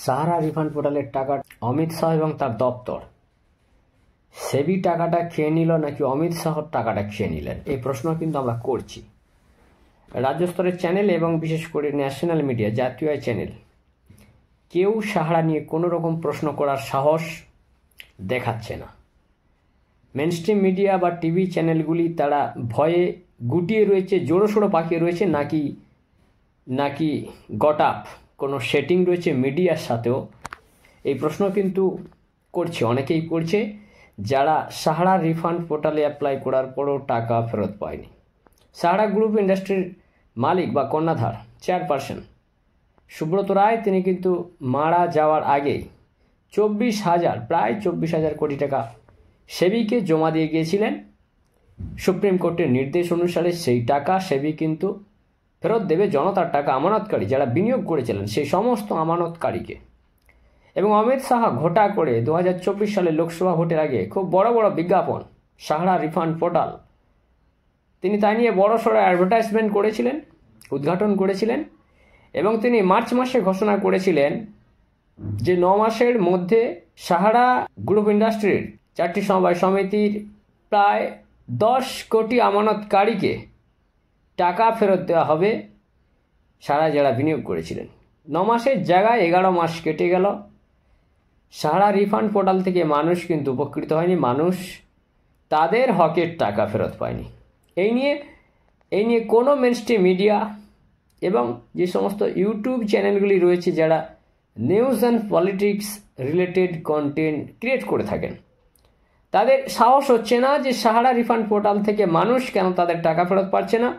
Sahara refund পোর্টালের টাকা অমিত শাহ এবং তার দপ্তর সেবি টাকাটা খেয়ে নিল নাকি অমিত শাহর টাকাটা খেয়ে নিলেন, এই প্রশ্ন কিন্তু আমরা করছি। রাজ্য স্তরের চ্যানেল এবং বিশেষ করে ন্যাশনাল মিডিয়া, জাতীয় চ্যানেল, কেউ সাহারা নিয়ে কোনো রকম প্রশ্ন করার সাহস দেখাচ্ছে না। মেনস্ট্রিম মিডিয়া বা টিভি চ্যানেলগুলি তারা ভয়ে গুটিয়ে রয়েছে, জোড়োসোড়ো পাকিয়ে রয়েছে, নাকি গট আপ কোনো সেটিং রয়েছে মিডিয়ার সাথেও, এই প্রশ্ন কিন্তু করছে, অনেকেই করছে যারা সাহারা রিফান্ড পোর্টালে অ্যাপ্লাই করার পরও টাকা ফেরত পায়নি। সাহারা গ্রুপ ইন্ডাস্ট্রির মালিক বা কর্ণধার চেয়ারপারসন সুব্রত রায়, তিনি কিন্তু মারা যাওয়ার আগেই প্রায় 24,000 কোটি টাকা সেবিকে জমা দিয়ে গিয়েছিলেন। সুপ্রিম কোর্টের নির্দেশ অনুসারে সেই টাকা সেবি কিন্তু ফেরত দেবে জনতার টাকা, আমানতকারী যারা বিনিয়োগ করেছিলেন সেই সমস্ত আমানতকারীকে। এবং অমিত শাহ ঘটা করে 2024 সালের লোকসভা ভোটের আগে খুব বড় বড় বিজ্ঞাপন, সাহারা রিফান্ড পোর্টাল, তিনি তাই নিয়ে বড়সড় অ্যাডভার্টাইজমেন্ট করেছিলেন, উদ্ঘাটন করেছিলেন। এবং তিনি মার্চ মাসে ঘোষণা করেছিলেন যে 9 মাসের মধ্যে সাহারা গ্রুপ ইন্ডাস্ট্রির 4টি সমবায় সমিতির প্রায় 10 কোটি আমানতকারীকে টাকা ফেরত দেওয়া হবে, সারা যারা বিনিয়োগ করেছিলেন। 9 মাসের জায়গায় 11 মাস কেটে গেল, সাহারা রিফান্ড পোর্টাল থেকে মানুষ কিন্তু উপকৃত হয়নি, মানুষ তাদের হকের টাকা ফেরত পায়নি। এই নিয়ে কোনো মেনস্ট্রিম মিডিয়া এবং যে সমস্ত ইউটিউব চ্যানেলগুলি রয়েছে যারা news and politics related content create করে থাকেন, তাদের সাহস হচ্ছে না যে সাহারা রিফান্ড পোর্টাল থেকে মানুষ কেন তাদের টাকা ফেরত পাচ্ছে না,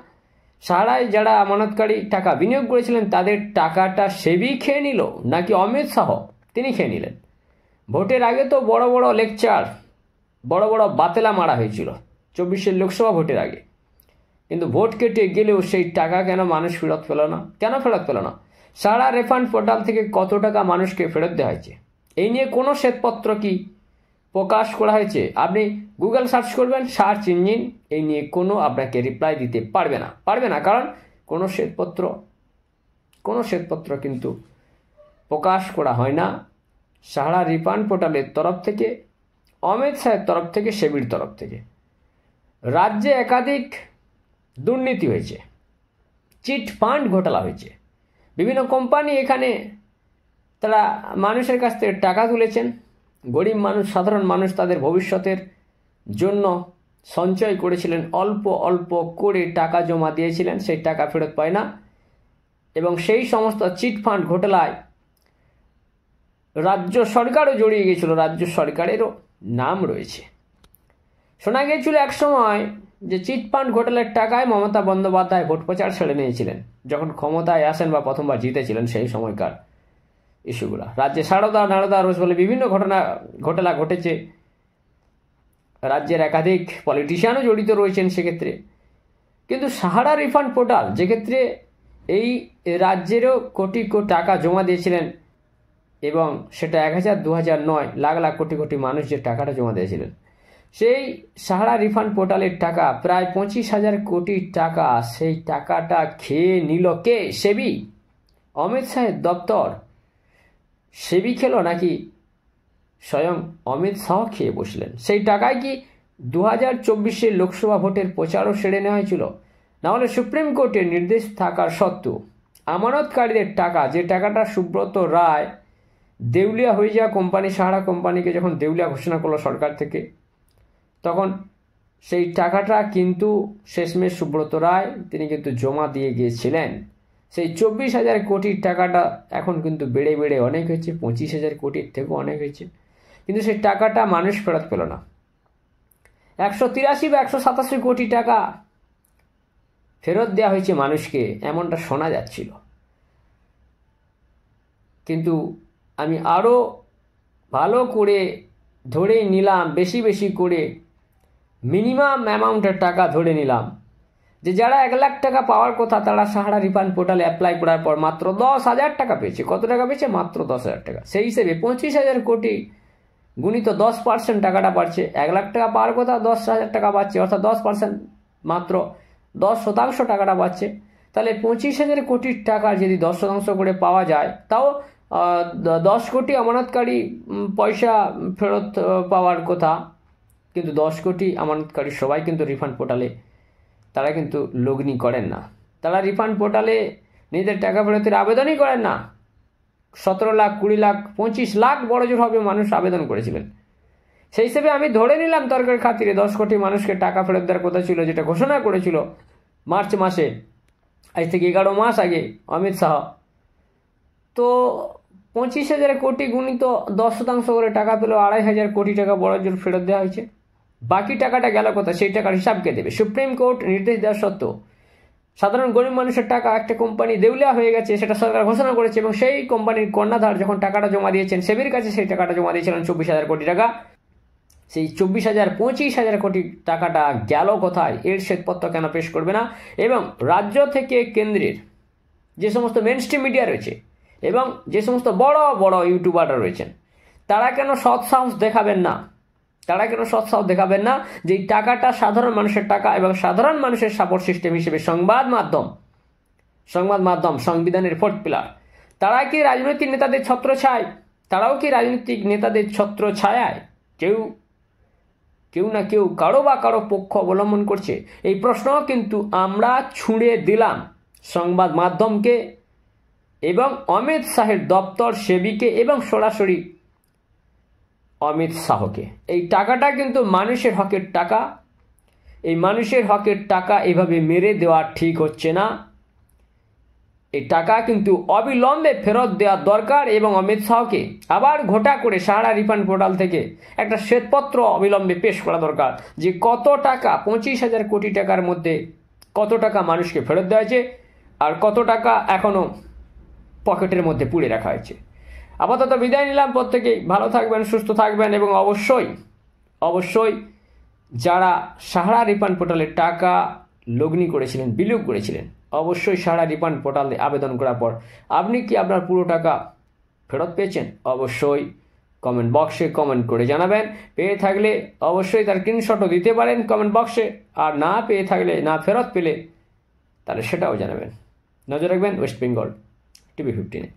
সাহারায় যারা আমানতকারী টাকা বিনিয়োগ করেছিলেন তাদের টাকাটা সেবি খেয়ে নিল নাকি অমিত শাহ তিনি খেয়ে নিলেন। ভোটের আগে তো বড় বড় লেকচার, বড় বড় বাতেলা মারা হয়েছিল 24 লোকসভা ভোটের আগে, কিন্তু ভোট কেটে গেলেও সেই টাকা কেন মানুষ ফেরত পেল না? কেন ফেরত পেল না? সাহারা রিফান্ড পোর্টাল থেকে কত টাকা মানুষকে ফেরত দেওয়া হয়েছে, এই নিয়ে কোনো শ্বেতপত্র কি প্রকাশ করা হয়েছে? আপনি গুগল সার্চ করবেন, সার্চ ইঞ্জিন এই নিয়ে কোনো আপনাকে রিপ্লাই দিতে পারবে না, কারণ কোনো শ্বেতপত্র কিন্তু প্রকাশ করা হয় না সাহারা রিফান্ড পোর্টালের তরফ থেকে, অমিত শাহের তরফ থেকে, সেবির তরফ থেকে। রাজ্যে একাধিক দুর্নীতি হয়েছে, চিট ফান্ড ঘোটালা হয়েছে, বিভিন্ন কোম্পানি এখানে তারা মানুষের কাছ থেকে টাকা তুলেছেন, গরিব মানুষ, সাধারণ মানুষ তাদের ভবিষ্যতের জন্য সঞ্চয় করেছিলেন, অল্প অল্প করে টাকা জমা দিয়েছিলেন, সেই টাকা ফেরত পায় না। এবং সেই সমস্ত চিট ফান্ড ঘোটালায় রাজ্য সরকারও জড়িয়ে গিয়েছিল, রাজ্য সরকারেরও নাম রয়েছে। শোনা গিয়েছিল একসময় যে চিট ফান্ড ঘোটালার টাকায় মমতা বন্দ্যোপাধ্যায় ভোট প্রচার ছেড়ে নিয়েছিলেন যখন ক্ষমতায় আসেন বা প্রথমবার জিতেছিলেন, সেই সময়কার ইস্যুগুলো। রাজ্যে নারদা রোজ বলে বিভিন্ন ঘটনা ঘটেছে, রাজ্যের একাধিক পলিটিশিয়ানও জড়িত রয়েছেন সেক্ষেত্রে। কিন্তু সাহারা রিফান্ড পোর্টাল যেক্ষেত্রে এই রাজ্যেরও কোটি কোটি টাকা জমা দিয়েছিলেন, এবং সেটা 1000, 2000 নয়, লাখ লাখ কোটি কোটি মানুষ যে টাকাটা জমা দিয়েছিলেন, সেই সাহারা রিফান্ড পোর্টালের টাকা প্রায় 25,000 কোটি টাকা, সেই টাকাটা খেয়ে নিল কে? সেবি, অমিত শাহের দপ্তর। সেবি খেলো নাকি স্বয়ং অমিত শাহ খেয়ে বসলেন? সেই টাকায় কি 2024 লোকসভা ভোটের প্রচারও সেরে নেওয়া হয়েছিল? নাহলে সুপ্রিম কোর্টের নির্দেশ থাকার সত্ত্বেও আমানতকারীদের টাকা, যে টাকাটা সুব্রত রায় দেউলিয়া হয়ে যাওয়া কোম্পানি, সাহারা কোম্পানিকে যখন দেউলিয়া ঘোষণা করলো সরকার থেকে, তখন সেই টাকাটা কিন্তু শেষমেশ সুব্রত রায় তিনি কিন্তু জমা দিয়ে গিয়েছিলেন। সেই 24,000 কোটির টাকাটা এখন কিন্তু বেড়ে বেড়ে অনেক হয়েছে, 25,000 কোটির থেকেও অনেক হয়েছে, কিন্তু সেই টাকাটা মানুষ ফেরত পেল না। 183 বা 187 কোটি টাকা ফেরত দেওয়া হয়েছে মানুষকে, এমনটা শোনা যাচ্ছিল। কিন্তু আমি আরও ভালো করে ধরে নিলাম, বেশি বেশি করে মিনিমাম অ্যামাউন্টের টাকা ধরে নিলাম, যে যারা 1 লাখ টাকা পাওয়ার কথা তারা সাহারা রিফান্ড পোর্টালে অ্যাপ্লাই করার পর মাত্র 10,000 টাকা পেয়েছে। কত টাকা পেয়েছে? মাত্র 10,000 টাকা। সেই হিসেবে 25,000 কোটি গুণিত 10% টাকাটা বাড়ছে। 1 লাখ টাকা পাওয়ার কথা 10,000 টাকা বাড়ছে, অর্থাৎ 10%, মাত্র 10% টাকাটা বাড়ছে। তাহলে 25,000 কোটির টাকা যদি 10% করে পাওয়া যায়, তাও 10 কোটি আমানতকারী পয়সা ফেরত পাওয়ার কথা, কিন্তু 10 কোটি আমানতকারী সবাই কিন্তু রিফান্ড পোর্টালে তারা কিন্তু লগ্নি করেন না, তারা রিফান্ড পোর্টালে নিজেদের টাকা ফেরতের আবেদনই করেন না। 17 লাখ, 20 লাখ, 25 লাখ বড়জোর হবে মানুষ আবেদন করেছিলেন। সেই হিসেবে আমি ধরে নিলাম তর্কের খাতিরে 10 কোটি মানুষকে টাকা ফেরত দেওয়ার কথা ছিল, যেটা ঘোষণা করেছিল মার্চ মাসে, আজ থেকে 11 মাস আগে অমিত শাহ। তো 25,000 কোটি গুণিত 10% করে টাকা পেল, 2,500 কোটি টাকা বড়জোর ফেরত দেওয়া হয়েছে। বাকি টাকাটা গেল কোথায়, সেই টাকার হিসাব কে দেবে? সুপ্রিম কোর্ট নির্দেশ দেওয়া সত্ত্বেও সাধারণ গরিব মানুষের টাকা একটা কোম্পানি দেউলিয়া হয়ে গেছে, সেটা সরকার ঘোষণা করেছে, এবং সেই কোম্পানির কর্ণধার যখন টাকাটা জমা দিয়েছেন সেবির কাছে, সেই টাকাটা জমা দিয়েছিলেন 24,000 কোটি টাকা। সেই 25,000 কোটি টাকাটা গেল কোথায়, এর শ্বেতপত্র কেন পেশ করবে না? এবং রাজ্য থেকে কেন্দ্রের যে সমস্ত মেনস্ট্রিম মিডিয়া রয়েছে এবং যে সমস্ত বড় বড় ইউটিউবাররা রয়েছেন, তারা কেন সৎসাহস দেখাবেন না? তারা কেন সৎসাহস দেখাবেন না যে এই টাকাটা সাধারণ মানুষের টাকা, এবং সাধারণ মানুষের সাপোর্ট সিস্টেম হিসেবে সংবাদ মাধ্যম সংবিধানের 4th পিলার, তারা কি রাজনৈতিক নেতাদের ছত্রছায়ায়, তারাও কি রাজনৈতিক নেতাদের ছত্রছায়ায় কেউ না কেউ কারো বা কারো পক্ষ অবলম্বন করছে? এই প্রশ্ন কিন্তু আমরা ছুঁড়ে দিলাম সংবাদ মাধ্যমকে এবং অমিত শাহের দপ্তর সেবিকে এবং সরাসরি অমিত শাহকে। এই টাকাটা কিন্তু মানুষের হকের টাকা, এই মানুষের হকের টাকা এভাবে মেরে দেওয়া ঠিক হচ্ছে না। এই টাকা কিন্তু অবিলম্বে ফেরত দেওয়া দরকার, এবং অমিত শাহকে আবার ঘটা করে সাহারা রিফান্ড পোর্টাল থেকে একটা শ্বেতপত্র অবিলম্বে পেশ করা দরকার, যে কত টাকা, 25,000 কোটি টাকার মধ্যে কত টাকা মানুষকে ফেরত দেওয়া হয়েছে আর কত টাকা এখনও পকেটের মধ্যে পুড়ে রাখা হয়েছে। আপাতত বিদায় নিলাম, প্রত্যেকেই ভালো থাকবেন, সুস্থ থাকবেন, এবং অবশ্যই যারা সাহারা রিফান্ড পোর্টালে টাকা লগ্নি করেছিলেন, বিনিয়োগ করেছিলেন, অবশ্যই সাহারা রিফান্ড পোর্টালে আবেদন করার পর আপনি কি আপনার পুরো টাকা ফেরত পেয়েছেন? অবশ্যই কমেন্ট বক্সে কমেন্ট করে জানাবেন। পেয়ে থাকলে অবশ্যই তার স্ক্রিনশটও দিতে পারেন কমেন্ট বক্সে, আর না পেয়ে থাকলে, না ফেরত পেলে, তাহলে সেটাও জানাবেন। নজর রাখবেন ওয়েস্ট বেঙ্গল TV 15-এ।